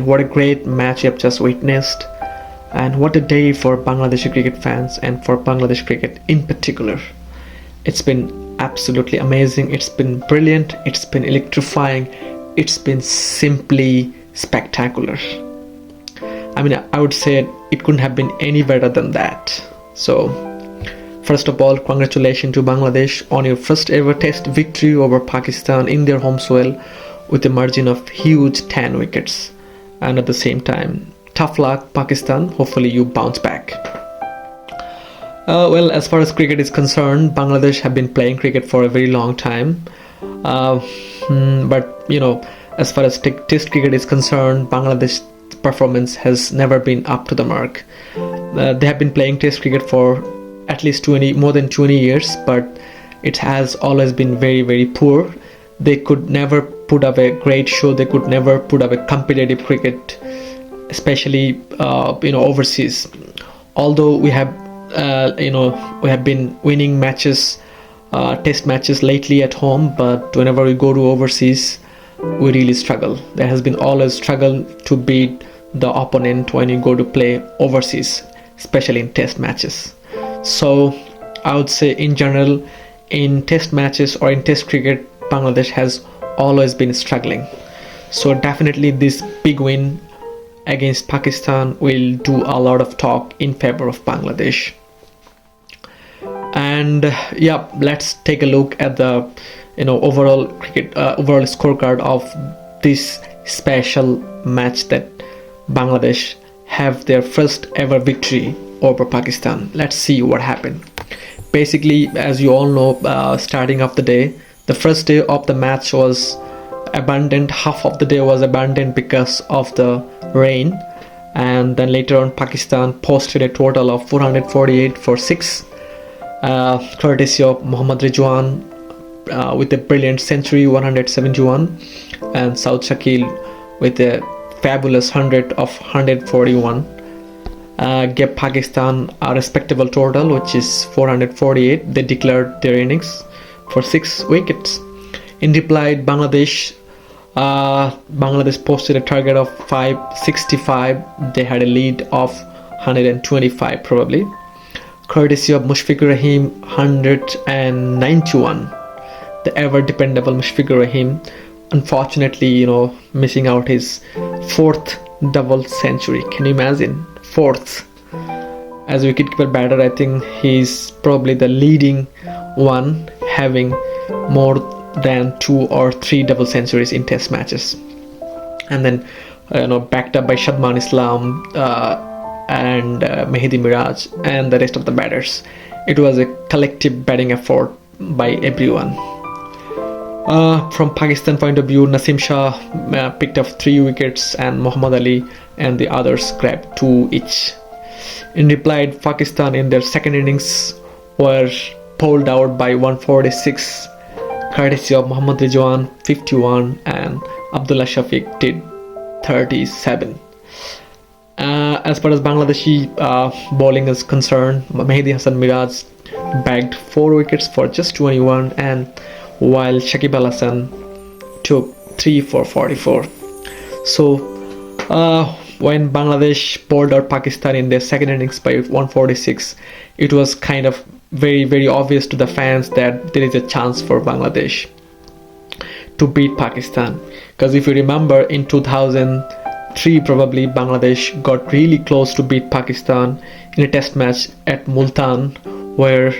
What a great match you have just witnessed, and what a day for Bangladeshi cricket fans and for Bangladesh cricket in particular. It's been absolutely amazing, it's been brilliant, it's been electrifying, it's been simply spectacular. I mean, I would say it couldn't have been any better than that. So, first of all, congratulations to Bangladesh on your first ever test victory over Pakistan in their home soil with a margin of huge 10 wickets. And at the same time, tough luck Pakistan, hopefully you bounce back. Well, as far as cricket is concerned, Bangladesh have been playing cricket for a very long time. But you know, as far as test cricket is concerned, Bangladesh performance has never been up to the mark. They have been playing test cricket for at least more than 20 years, but it has always been very, very poor. They could never put up a great show. They could never put up a competitive cricket, especially overseas. Although we have been winning matches, test matches lately at home, but whenever we go to overseas, we really struggle. There has been always struggle to beat the opponent when you go to play overseas, especially in test matches. So I would say in general, in test matches or in test cricket, Bangladesh has always been struggling. So definitely this big win against Pakistan will do a lot of talk in favor of Bangladesh. And yeah, let's take a look at the overall scorecard of this special match that Bangladesh have their first ever victory over Pakistan. Let's see what happened. Basically, as you all know, starting of the day, the first day of the match was abandoned. Half of the day was abandoned because of the rain, and then later on Pakistan posted a total of 448 for 6, courtesy of Mohammad Rizwan with a brilliant century, 171, and Saud Shakil with a fabulous 100 of 141. Gave Pakistan a respectable total, which is 448. They declared their innings for 6 wickets. In reply, Bangladesh posted a target of 565. They had a lead of 125 probably, courtesy of Mushfiqur Rahim, 191. The ever dependable Mushfiqur Rahim, unfortunately, missing out his 4th double century. Can you imagine? 4th. As a wicketkeeper batter, I think he's probably the leading one, having more than 2 or 3 double centuries in test matches. And then backed up by Shadman Islam and Mehdi Miraj and the rest of the batters. It was a collective batting effort by everyone. From Pakistan point of view, Nasim Shah picked up 3 wickets and Muhammad Ali and the others grabbed 2 each. In reply, Pakistan in their second innings were pulled out by 146, courtesy of Mohammad Rizwan, 51, and Abdullah Shafiq did 37. As far as Bangladeshi bowling is concerned, Mehdi Hasan Miraj bagged 4 wickets for just 21, and while Shakib Al Hasan took 3 for 44. So when Bangladesh bowled out Pakistan in their second innings by 146, it was kind of very, very obvious to the fans that there is a chance for Bangladesh to beat Pakistan. Because if you remember, in 2003 probably, Bangladesh got really close to beat Pakistan in a test match at Multan, where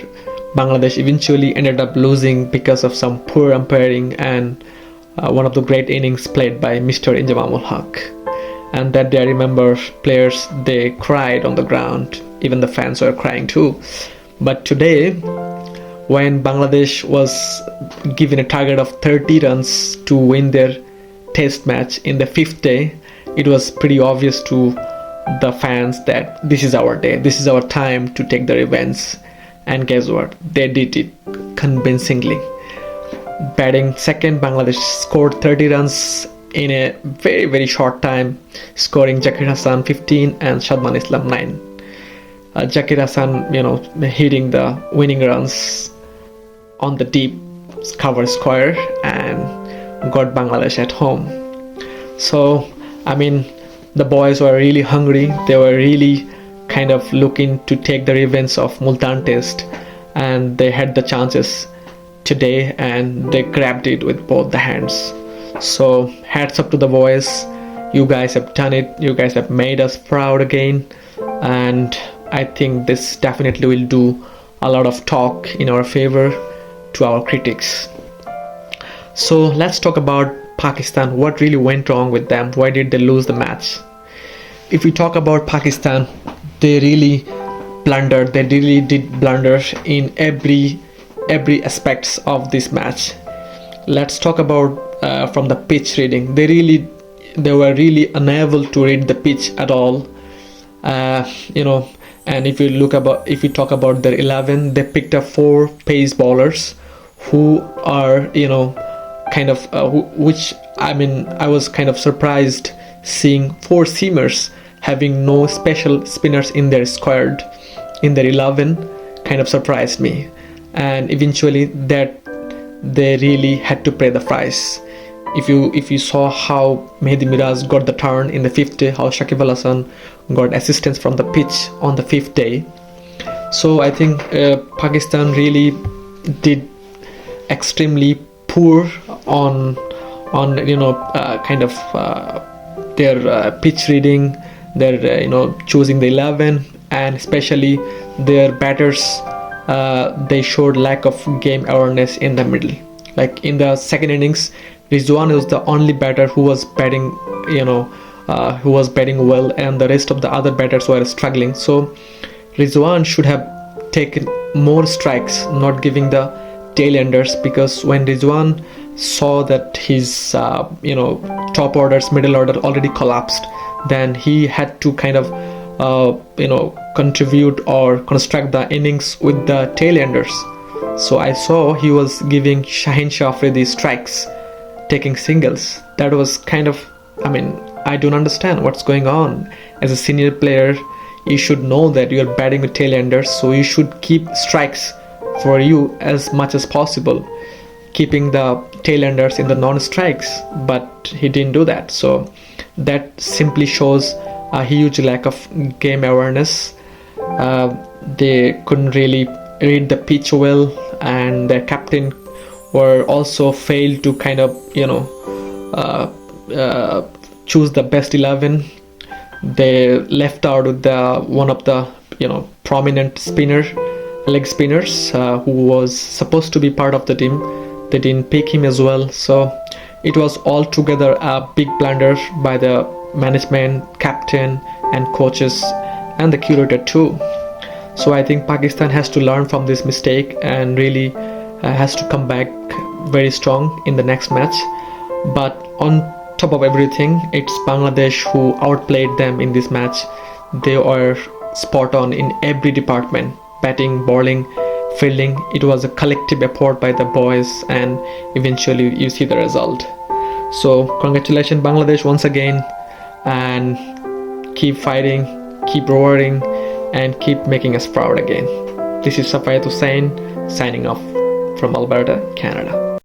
Bangladesh eventually ended up losing because of some poor umpiring and one of the great innings played by Mr. Injamam ul Haq. And that day I remember players, they cried on the ground. Even the fans were crying too. But today, when Bangladesh was given a target of 30 runs to win their test match in the 5th day, it was pretty obvious to the fans that this is our day, this is our time to take the revenge. And guess what? They did it convincingly. Batting second, Bangladesh scored 30 runs in a very, very short time, scoring Zakir Hassan 15 and Shadman Islam 9. Zakir Hassan, hitting the winning runs on the deep cover square and got Bangladesh at home. So, I mean, the boys were really hungry. They were really kind of looking to take the revenge of Multan Test, and they had the chances today and they grabbed it with both the hands. So hats up to the boys. You guys have done it. You guys have made us proud again, and I think this definitely will do a lot of talk in our favor to our critics. So let's talk about Pakistan. What really went wrong with them? Why did they lose the match? If we talk about Pakistan, they really blundered. They really did blunders in every aspects of this match. Let's talk about from the pitch reading. They were really unable to read the pitch at all. And if you talk about their 11, they picked up 4 pace bowlers who are which I was kind of surprised seeing 4 seamers having no special spinners in their squad in their 11. Kind of surprised me, and eventually that they really had to pay the price. If you saw how Mehdi Miraz got the turn in the 5th day, how Shakib Al Hasan got assistance from the pitch on the 5th day. So I think Pakistan really did extremely poor on their pitch reading, their choosing the 11, and especially their batters. They showed lack of game awareness in the middle. Like in the second innings, Rizwan was the only batter who was batting, well, and the rest of the other batters were struggling. So Rizwan should have taken more strikes, not giving the tail-enders, because when Rizwan saw that his top orders, middle order already collapsed, then he had to kind of contribute or construct the innings with the tail-enders. So I saw he was giving Shaheen Shah Afridi strikes, taking singles. That was kind of, I don't understand what's going on. As a senior player, you should know that you're batting with tail-enders, so you should keep strikes for you as much as possible, keeping the tail-enders in the non-strikes, but he didn't do that. So that simply shows a huge lack of game awareness. They couldn't really read the pitch well, and their captain were also failed to kind of choose the best 11. They left out with one of the prominent leg spinners who was supposed to be part of the team. They didn't pick him as well. So it was altogether a big blunder by the management, captain and coaches, and the curator too. So I think Pakistan has to learn from this mistake and really has to come back very strong in the next match. But on top of everything, it's Bangladesh who outplayed them in this match. They are spot on in every department: batting, bowling, fielding. It was a collective effort by the boys, and eventually you see the result. So congratulations Bangladesh once again, and keep fighting, keep roaring, and keep making us proud again. This is Safayat Hussain signing off from Alberta, Canada.